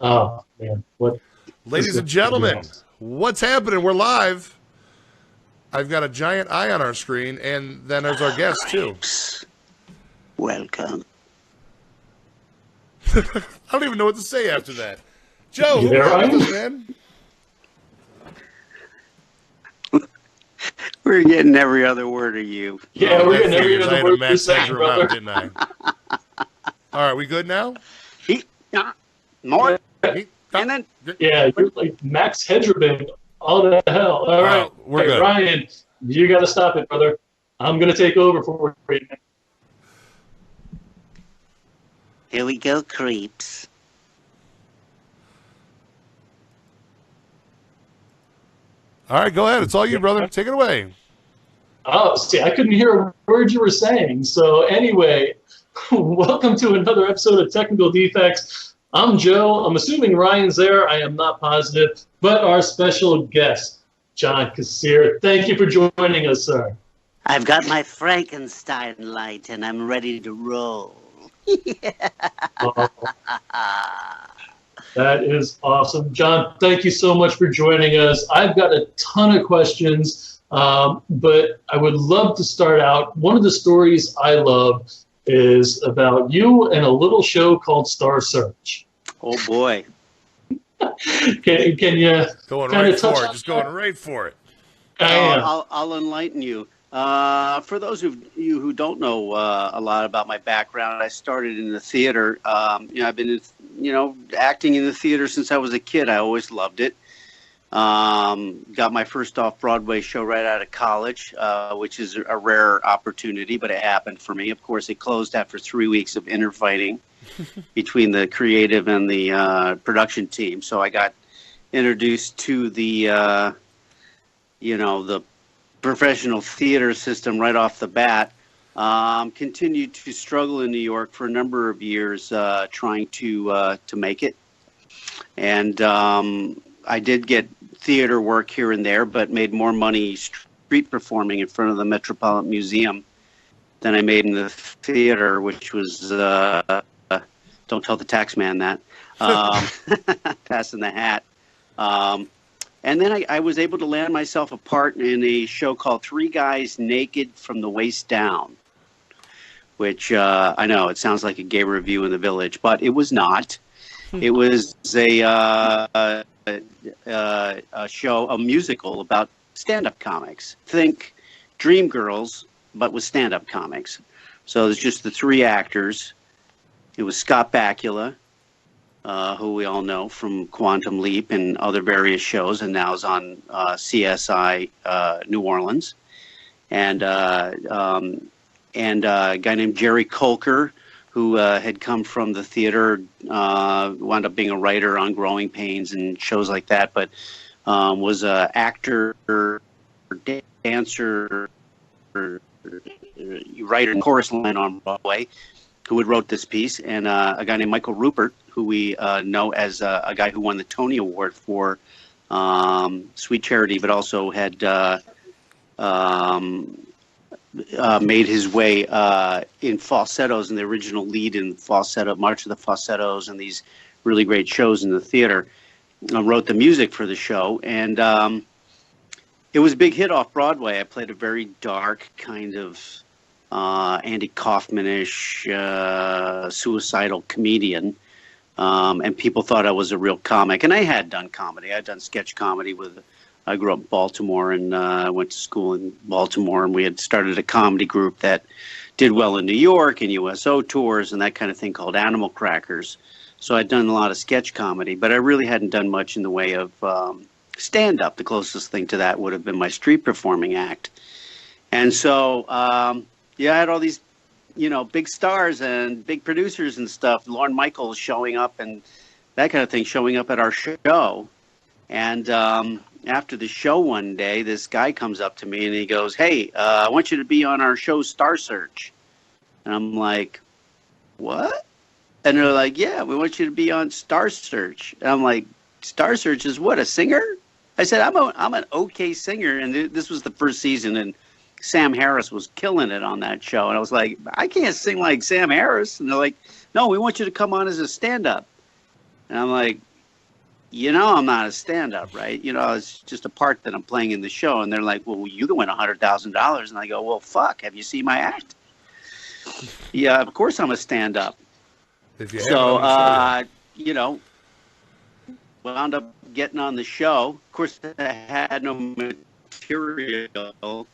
Oh man, what Ladies this and is gonna be gentlemen, awesome. what's happening? We're live. I've got a giant eye on our screen, and then there's our guest, too. Grapes. Welcome. I don't even know what to say after that. Joe, You who we there, got with Ryan? us, man? We're getting every other word of you. Yeah, Oh, we're that getting every figures. I other had to word you're max saying, Headroom out, brother. didn't I? All right, we good now? He, more, He- and then Yeah, you're like Max Hedgerman. All the hell. All right, Oh, we're hey, good. Ryan, you got to stop it, brother. I'm gonna take over for you. here we go, creeps. All right, go ahead. It's all you, brother. Take it away. Oh, see, I couldn't hear a word you were saying. So anyway, welcome to another episode of Technical Defects. I'm Joe. I'm assuming Ryan's there. I am not positive, but our special guest, John Kassir. Thank you for joining us, sir. I've got my Frankenstein light, and I'm ready to roll. Oh, that is awesome. John, thank you so much for joining us. I've got a ton of questions, but I would love to start out. One of the stories I love is about you and a little show called Star Search. Oh boy. Can you Going kind right of touch for it. on Just that? going right for it. I am. I'll enlighten you. For those of you who don't know a lot about my background, I started in the theater. I've been, acting in the theater since I was a kid. I always loved it. Got my first off-Broadway show right out of college, which is a rare opportunity, but it happened for me. Of course, it closed after 3 weeks of inner fighting between the creative and the production team. So I got introduced to the professional theater system right off the bat. Continued to struggle in New York for a number of years, trying to make it. And I did get theater work here and there, but made more money street performing in front of the Metropolitan Museum than I made in the theater, which was don't tell the tax man that. Passing the hat. And then I was able to land myself a part in a show called Three Guys Naked from the Waist Down, which I know it sounds like a gay review in the village, but it was not. It was a show, a musical about stand-up comics. Think Dreamgirls, but with stand-up comics. So it's just the three actors. It was Scott Bakula, who we all know from Quantum Leap and other various shows, and now is on CSI New Orleans, and a guy named Jerry Colker, who had come from the theater, wound up being a writer on Growing Pains and shows like that, but was an actor, dancer, writer, and chorus line on Broadway, who had wrote this piece, and a guy named Michael Rupert, who we know as a guy who won the Tony Award for Sweet Charity, but also had made his way in falsettos, in the original lead in falsetto, March of the Falsettos, and these really great shows in the theater. Wrote the music for the show, and it was a big hit off Broadway. I played a very dark kind of Andy Kaufman-ish, suicidal comedian, and people thought I was a real comic. And I had done comedy. I'd done sketch comedy I grew up in Baltimore and went to school in Baltimore, and we had started a comedy group that did well in New York and USO tours and that kind of thing called Animal Crackers. So I'd done a lot of sketch comedy, but I really hadn't done much in the way of stand-up. The closest thing to that would have been my street performing act. And so I had all these, big stars and big producers and stuff. Lorne Michaels showing up and that kind of thing, showing up at our show. And after the show one day, this guy comes up to me and he goes, "Hey, I want you to be on our show, Star Search." And I'm like, "What?" And they're like, "Yeah, we want you to be on Star Search." And I'm like, "Star Search is what, a singer?" I said, I'm an okay singer. And this was the first season, and Sam Harris was killing it on that show. And I was like, "I can't sing like Sam Harris." And they're like, "No, we want you to come on as a stand-up." And I'm like, you know, I'm not a stand-up, right? You know, it's just a part that I'm playing in the show. And they're like, well, you can win $100,000. And I go, well, fuck, have you seen my act? Yeah, of course I'm a stand-up. If you So, haven't, you know, wound up getting on the show. Of course, I had no material.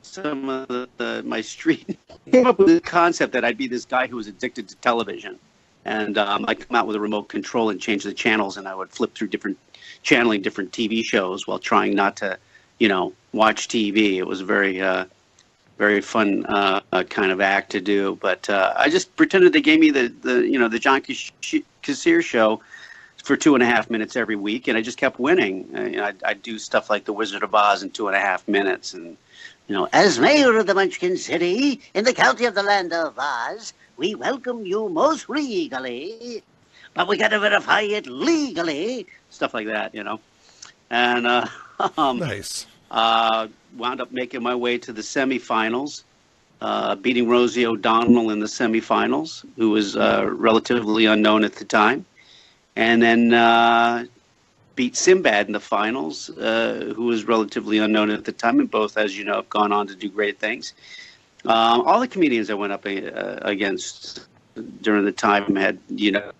Some of my street came up with the concept that I'd be this guy who was addicted to television. And I'd come out with a remote control and change the channels, and I would flip through channeling different TV shows while trying not to, you know, watch TV. It was a very fun kind of act to do. But I just pretended they gave me the John Kassir show for 2.5 minutes every week, and I just kept winning. I'd do stuff like The Wizard of Oz in 2.5 minutes, and you know, as mayor of the Munchkin City in the county of the land of Oz, we welcome you most regally, but we got to verify it legally. Stuff like that, you know. And nice. Wound up making my way to the semifinals, beating Rosie O'Donnell in the semifinals, who was relatively unknown at the time. And then beat Sinbad in the finals, who was relatively unknown at the time, and both, as you know, have gone on to do great things. All the comedians I went up against during the time had, you know,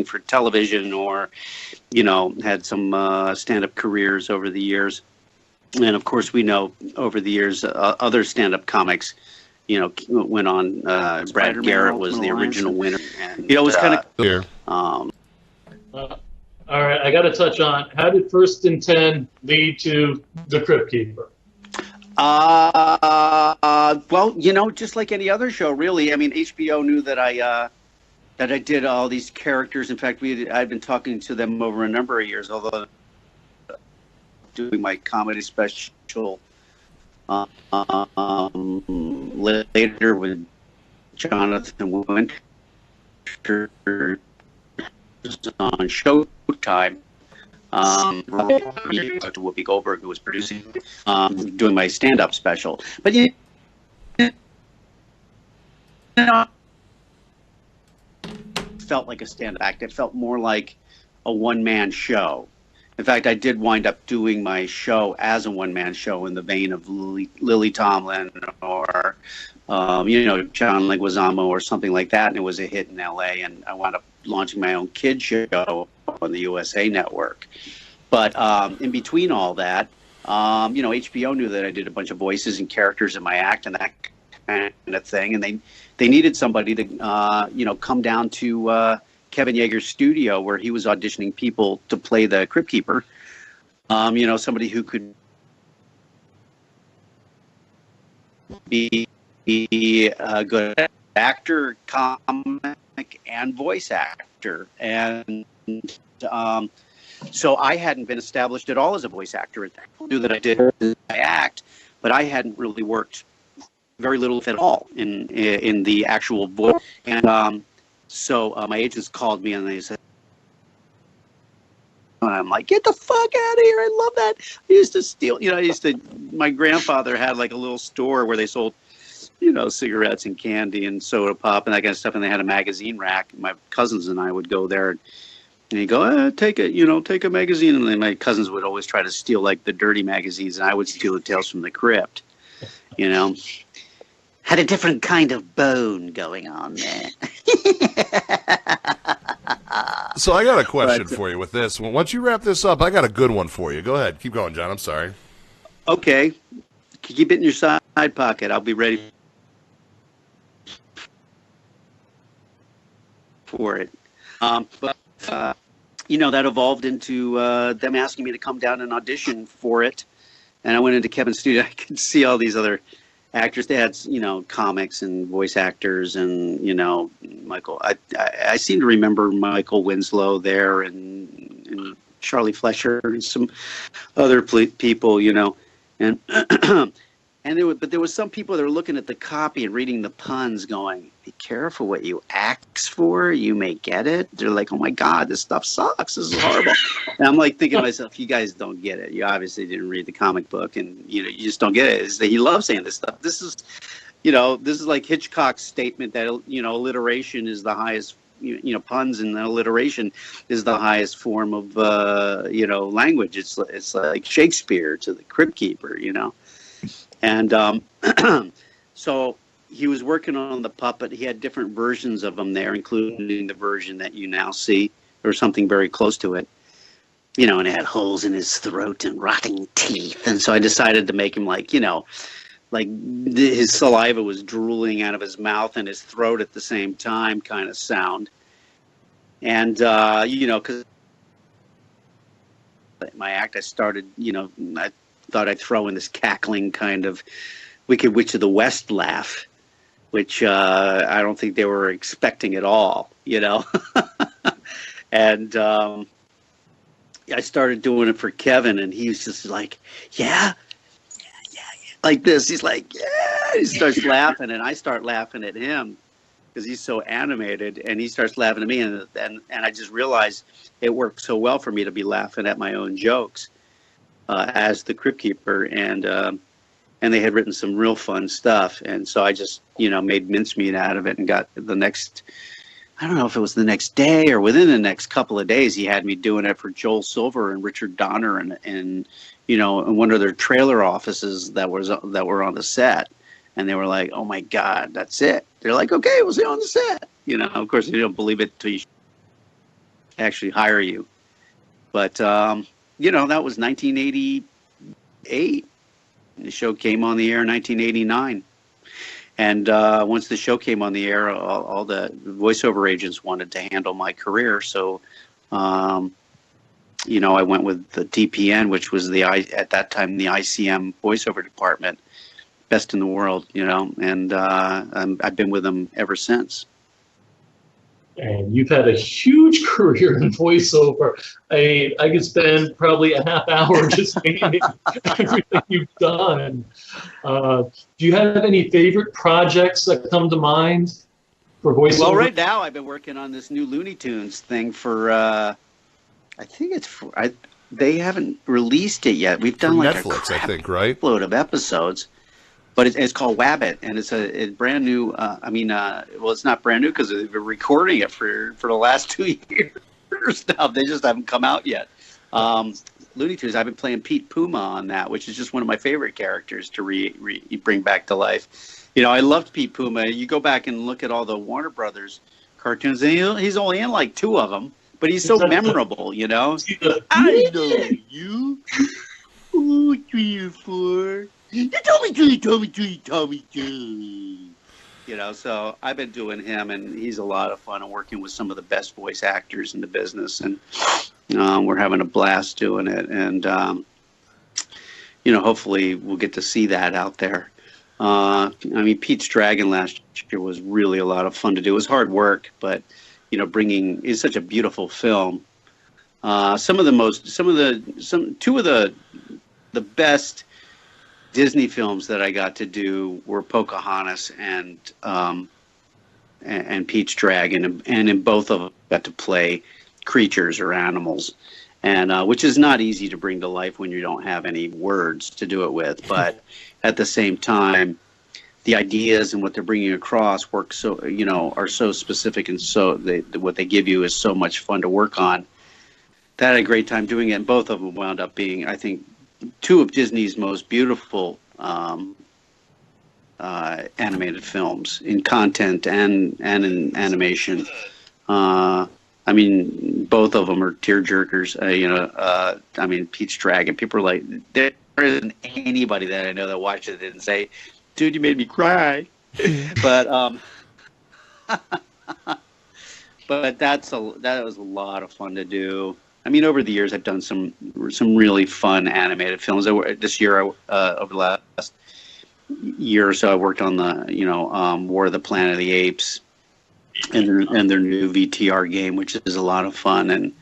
for television or, you know, had some stand-up careers over the years. And, of course, we know over the years other stand-up comics, you know, went on. Brad Garrett was the original winner. And, you know, it was kind of clear. All right, I got to touch on, how did First and 10 lead to the Crypt Keeper? Well, you know, just like any other show, really. I mean, HBO knew that I did all these characters. In fact, I'd been talking to them over a number of years, although doing my comedy special later with Jonathan Winter on Showtime. To Whoopi Goldberg, who was producing, doing my stand-up special. But you know, felt like a stand-up act. It felt more like a one-man show. In fact, I did wind up doing my show as a one-man show in the vein of Lily Tomlin or, you know, John Leguizamo or something like that, and it was a hit in L.A., and I wound up launching my own kid show on the USA Network. But in between all that, you know, HBO knew that I did a bunch of voices and characters in my act and that kind of thing, and they needed somebody to, you know, come down to Kevin Yeager's studio where he was auditioning people to play the Crypt Keeper. You know, somebody who could be a good actor, comic, and voice actor. And so I hadn't been established at all as a voice actor. I knew that I did my act, but I hadn't really worked very little, if at all, in the actual voice. And so my agents called me and they said, and I'm like, get the fuck out of here. I love that. I used to steal, you know, my grandfather had like a little store where they sold, you know, cigarettes and candy and soda pop and that kind of stuff. And they had a magazine rack. My cousins and I would go there and he'd go, take a magazine. And then my cousins would always try to steal like the dirty magazines. And I would steal the Tales from the Crypt, you know. Had a different kind of bone going on there. So I got a question for you with this. Well, once you wrap this up, I got a good one for you. Go ahead. Keep going, John. I'm sorry. Okay. Keep it in your side pocket. I'll be ready for it. But you know, that evolved into them asking me to come down and audition for it. And I went into Kevin's studio. I could see all these other actors. They had, you know, comics and voice actors and, you know, Michael. I seem to remember Michael Winslow there and Charlie Flesher and some other people, you know. And and there was some people that were looking at the copy and reading the puns going, be careful what you ask for. You may get it. They're like, oh, my God, this stuff sucks. This is horrible. And I'm like thinking to myself, you guys don't get it. You obviously didn't read the comic book and, you know, you just don't get it. He loves saying this stuff. This is, this is like Hitchcock's statement that, alliteration is the highest, puns and alliteration is the highest form of, language. It's like Shakespeare to the Crypt Keeper, And so he was working on the puppet. He had different versions of them there, including the version that you now see, or something very close to it. And it had holes in his throat and rotting teeth. And so I decided to make him like his saliva was drooling out of his mouth and his throat at the same time kind of sound. And, because my act, I started, I thought I'd throw in this cackling kind of Wicked Witch of the West laugh, which I don't think they were expecting at all, And I started doing it for Kevin, and he was just like, yeah, like this. He's like, yeah. He starts laughing, and I start laughing at him because he's so animated, and he starts laughing at me, and I just realized it worked so well for me to be laughing at my own jokes as the Crypt Keeper, and they had written some real fun stuff, and so I just made mincemeat out of it and got the next. I don't know if it was the next day or within the next couple of days, he had me doing it for Joel Silver and Richard Donner and in one of their trailer offices that were on the set. And they were like, oh, my God, that's it. They're like, OK, we'll see you on the set. Of course, they don't believe it until you actually hire you. But, that was 1988. The show came on the air in 1989. And once the show came on the air, all the voiceover agents wanted to handle my career. So, I went with the TPN, which was at that time the ICM voiceover department, best in the world, and I've been with them ever since. And you've had a huge career in voiceover. I could spend probably a half hour just naming everything you've done. Do you have any favorite projects that come to mind for voiceover? Well, right now I've been working on this new Looney Tunes thing for, I think they haven't released it yet. We've done like Netflix, a I think, right? load of episodes. But it's called Wabbit, and it's a brand new. It's not brand new because they've been recording it for the last 2 years now. They just haven't come out yet. Looney Tunes. I've been playing Pete Puma on that, which is just one of my favorite characters to bring back to life. I loved Pete Puma. You go back and look at all the Warner Brothers cartoons, and he's only in like 2 of them, but he's so memorable. I know you. 3 or 4. You told me to. So I've been doing him, and he's a lot of fun and working with some of the best voice actors in the business, and we're having a blast doing it. And, hopefully we'll get to see that out there. Pete's Dragon last year was really a lot of fun to do. It was hard work, but, it's such a beautiful film. Two of the best Disney films that I got to do were Pocahontas and Pete's Dragon, and in both of them I got to play creatures or animals, and which is not easy to bring to life when you don't have any words to do it with. But at the same time, the ideas and what they're bringing across are so specific, and so what they give you is so much fun to work on. That I had a great time doing it, and both of them wound up being, I think, 2 of Disney's most beautiful animated films in content and in animation. Both of them are tearjerkers. Pete's Dragon. People are like, there isn't anybody that I know that watched it didn't say, "Dude, you made me cry." But that was a lot of fun to do. Over the years, I've done some really fun animated films. This year, over the last year or so, I worked on the War of the Planet of the Apes and their new VTR game, which is a lot of fun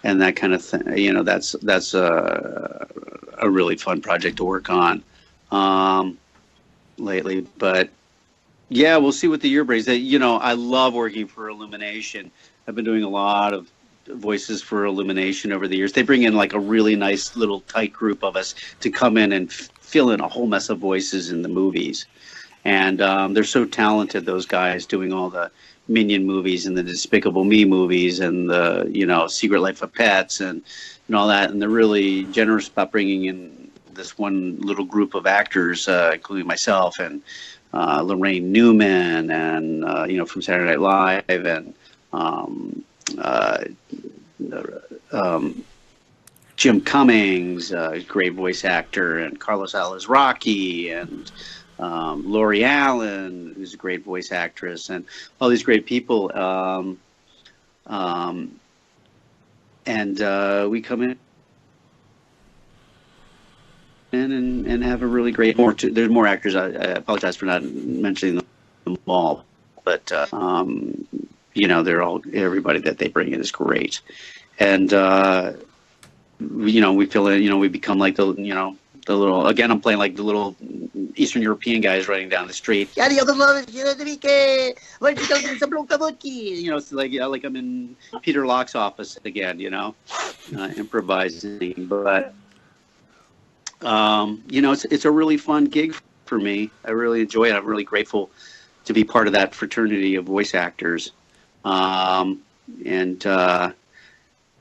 and that kind of thing. That's a really fun project to work on lately. But yeah, we'll see what the year brings. I love working for Illumination. I've been doing a lot of voices for Illumination over the years. They bring in like a really nice little tight group of us to come in and fill in a whole mess of voices in the movies, And they're so talented, those guys, doing all the Minion movies and the Despicable Me movies and the, Secret Life of Pets and all that. And they're really generous about bringing in this one little group of actors, including myself and Lorraine Newman and, from Saturday Night Live, and Jim Cummings, great voice actor, and Carlos Alazraqui, and Lori Allen, who's a great voice actress, and all these great people. And we come in and have a really great. There's more actors. I apologize for not mentioning them all, but they're all, everybody that they bring in is great, and we feel it. We become like the little. Again, I'm playing like the little Eastern European guys running down the street. It's like I'm in Peter Locke's office again. Improvising, but. It's a really fun gig for me. I really enjoy it. I'm really grateful to be part of that fraternity of voice actors.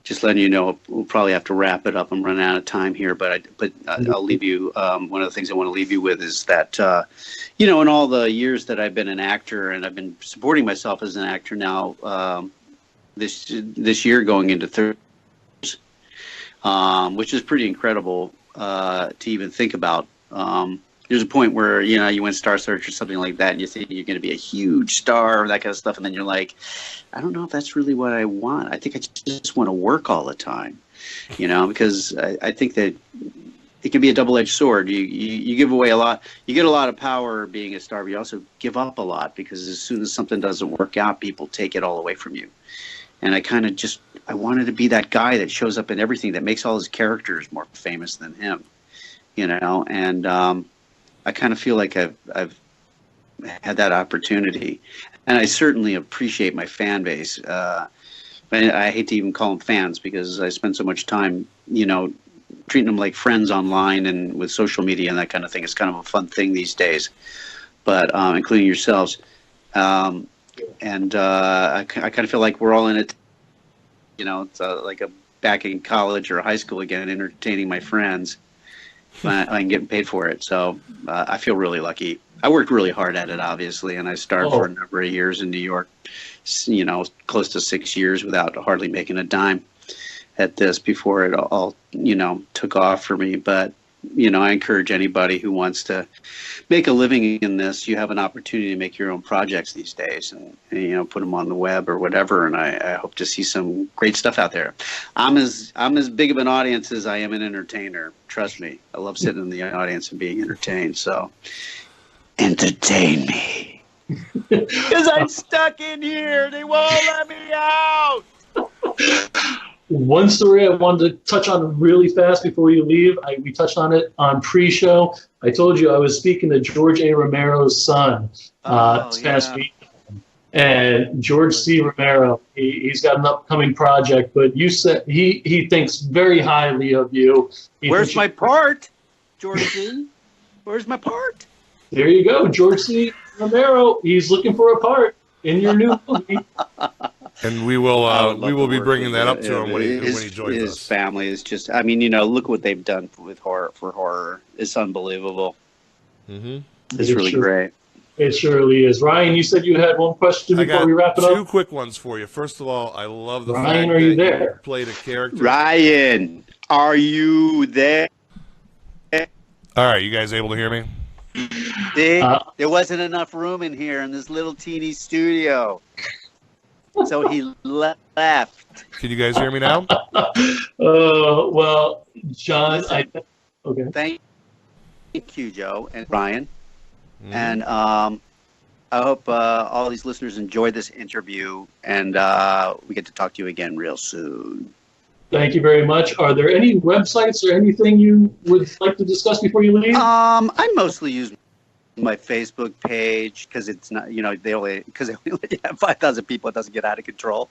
Just letting you know, we'll probably have to wrap it up. I'm running out of time here, but I'll leave you. One of the things I want to leave you with is that, in all the years that I've been an actor, and I've been supporting myself as an actor now, this year going into third, which is pretty incredible. To even think about. There's a point where you win Star Search or something like that, and you think you're going to be a huge star or that kind of stuff, and then you're like, I don't know if that's really what I want. I think I just want to work all the time, because I think that it can be a double-edged sword. You give away a lot. You get a lot of power being a star, but you also give up a lot, because as soon as something doesn't work out, people take it all away from you. And I wanted to be that guy that shows up in everything, that makes all his characters more famous than him, and I kind of feel like I've had that opportunity, and I certainly appreciate my fan base. I hate to even call them fans, because I spend so much time, treating them like friends online and with social media and that kind of thing. It's kind of a fun thing these days, but including yourselves. I kind of feel like we're all in it. It's like back in college or high school again, entertaining my friends. I'm getting paid for it, so I feel really lucky. I worked really hard at it, obviously, and I started for a number of years in New York. Close to 6 years without hardly making a dime at this before it all took off for me. But I encourage anybody who wants to make a living in this. You have an opportunity to make your own projects these days, and put them on the web or whatever. And I hope to see some great stuff out there. I'm as big of an audience as I am an entertainer. Trust me, I love sitting in the audience and being entertained. So entertain me, because I'm stuck in here. They won't let me out. One story I wanted to touch on really fast before you leave. We touched on it on pre-show. I told you I was speaking to George A. Romero's son this past week. And George C. Romero, he's got an upcoming project, but you said he thinks very highly of you. Where's my part, George C.? Where's my part? There you go, George C. Romero. He's looking for a part in your new movie. And we will be bringing that up to him when he joins us. His family is just, look what they've done with horror. It's unbelievable. Mm-hmm. It's really great. It surely is. Ryan, you said you had one question before we wrap it up? Two quick ones for you. First of all, I love the Ryan, fact are you that there? you played a character. Ryan, are you there? All right, you guys able to hear me? There wasn't enough room in here in this little teeny studio. So he left. Can you guys hear me now? Well, John, okay. Thank you, Joe and Ryan. And I hope all these listeners enjoyed this interview, and we get to talk to you again real soon. Thank you very much. Are there any websites or anything you would like to discuss before you leave? I mostly use my Facebook page because it's not, they only have 5,000 people. It doesn't get out of control.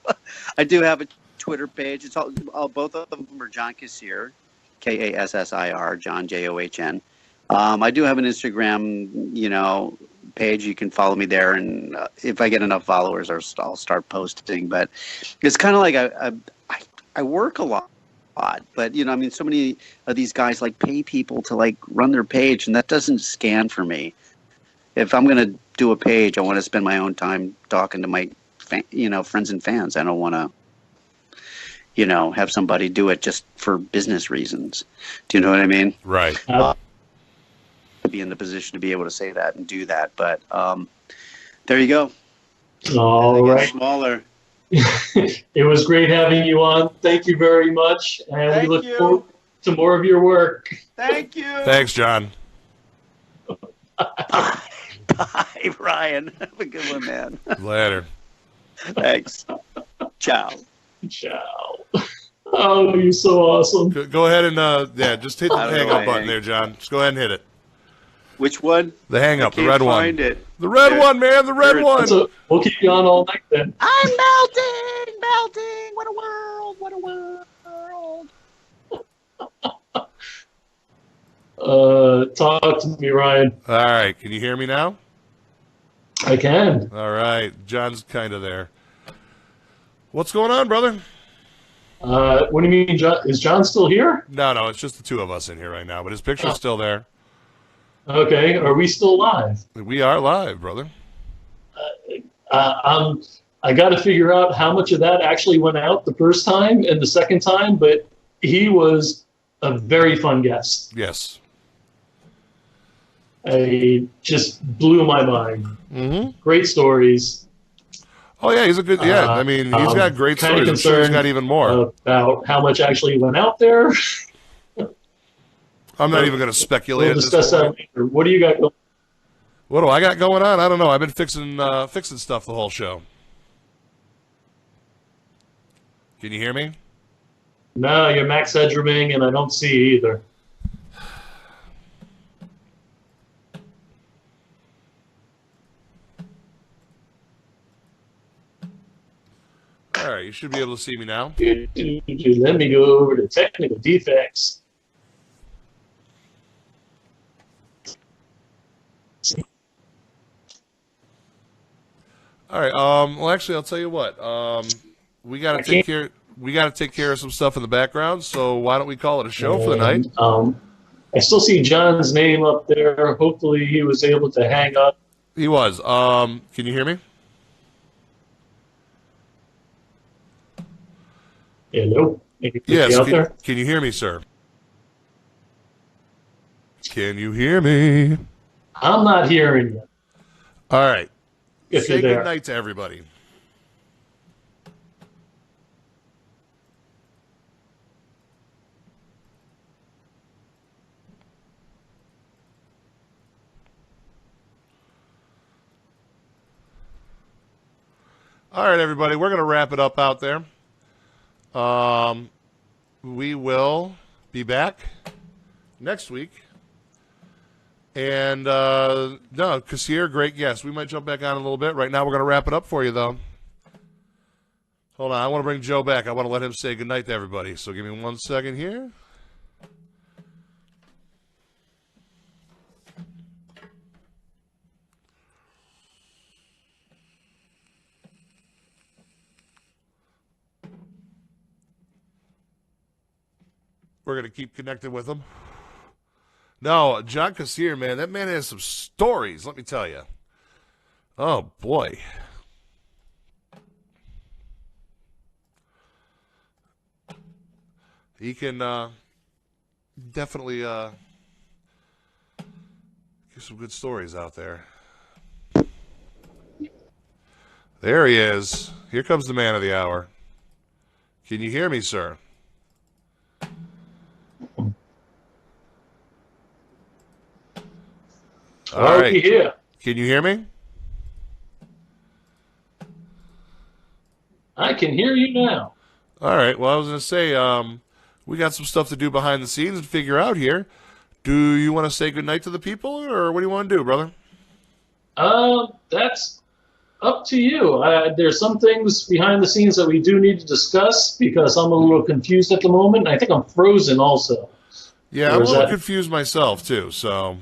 I do have a Twitter page. It's all both of them are John Kassir, Kassir, John John. I do have an Instagram, page. You can follow me there, and if I get enough followers, I'll start posting. But it's kind of like I work a lot, but I mean, so many of these guys like pay people to like run their page, and that doesn't scan for me. If I'm gonna do a page, I want to spend my own time talking to my friends and fans. I don't want to have somebody do it just for business reasons. Do you know what I mean? Right. Be in the position to be able to say that and do that, but there you go. All right. Smaller. It was great having you on. Thank you very much, and we look forward to more of your work. Thank you. Thanks, John. Bye, Ryan. Have a good one, man. Later. Thanks. Ciao. Ciao. Oh, you're so awesome. Go ahead and just hit the hang up button there, John. Just go ahead and hit it. Which one? The hang up, the red one. Find it. The red one, man, the red one. So we'll keep you on all night then. I'm melting. What a world. What a world. Talk to me, Ryan. All right, can you hear me now? I can. All right, John's kind of there. What's going on, brother? What do you mean, John? Is John still here? No, it's just the two of us in here right now, but his picture's still there. Okay, are we still live? We are live, brother. I got to figure out how much of that actually went out the first time and the second time, but he was a very fun guest. Yes. It just blew my mind. Mm-hmm. Great stories. Oh, yeah, he's a good, I mean, he's got great stories. I'm sure he's got even more. About how much actually went out there. I'm not even going to speculate. We'll discuss that later. What do you got going? What do I got going on? I don't know. I've been fixing stuff the whole show. Can you hear me? No, you're Max Hedgerming, and I don't see either. All right, you should be able to see me now. Let me go over to Technical Defects. All right. Well, actually, I'll tell you what. We got to take care. We got to take care of some stuff in the background. So why don't we call it a show for the night? I still see John's name up there. Hopefully, he was able to hang up. He was. Can you hear me? Hello. Yes. Can you hear me, sir? Can you hear me? I'm not hearing you. All right. If Say you're there. good night to everybody. All right, everybody. We're going to wrap it up out there. We will be back next week. And, no, Kassir, great guest. We might jump back on a little bit. Right now, we're going to wrap it up for you, though. Hold on. I want to bring Joe back. I want to let him say goodnight to everybody. So give me 1 second here. We're going to keep connected with him. No, John Kassir, man, that man has some stories, let me tell you. Oh, boy. He can definitely get some good stories out there. There he is. Here comes the man of the hour. Can you hear me, sir? All right. Here. Can you hear me? I can hear you now. All right. Well, I was going to say, we got some stuff to do behind the scenes and figure out here. Do you want to say goodnight to the people, or what do you want to do, brother? That's up to you. There's some things behind the scenes that we do need to discuss because I'm a little confused at the moment. I think I'm frozen also. Yeah, I'm a little confused myself, too. So,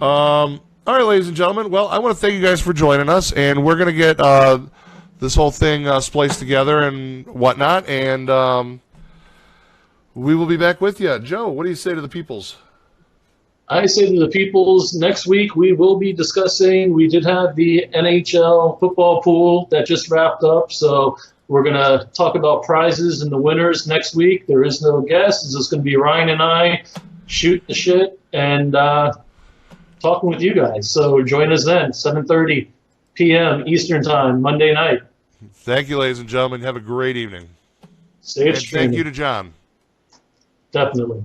all All right, ladies and gentlemen. Well, I want to thank you guys for joining us, and we're going to get this whole thing spliced together and whatnot, and we will be back with you. Joe, what do you say to the peoples? I say to the peoples, next week we will be discussing, we did have the NHL football pool that just wrapped up, so we're going to talk about prizes and the winners next week. There is no guest. It's just going to be Ryan and I shooting the shit and talking with you guys. So join us then, 7:30 p.m. Eastern Time, Monday night. Thank you, ladies and gentlemen. Have a great evening. Safe and streaming. thank you to John. Definitely.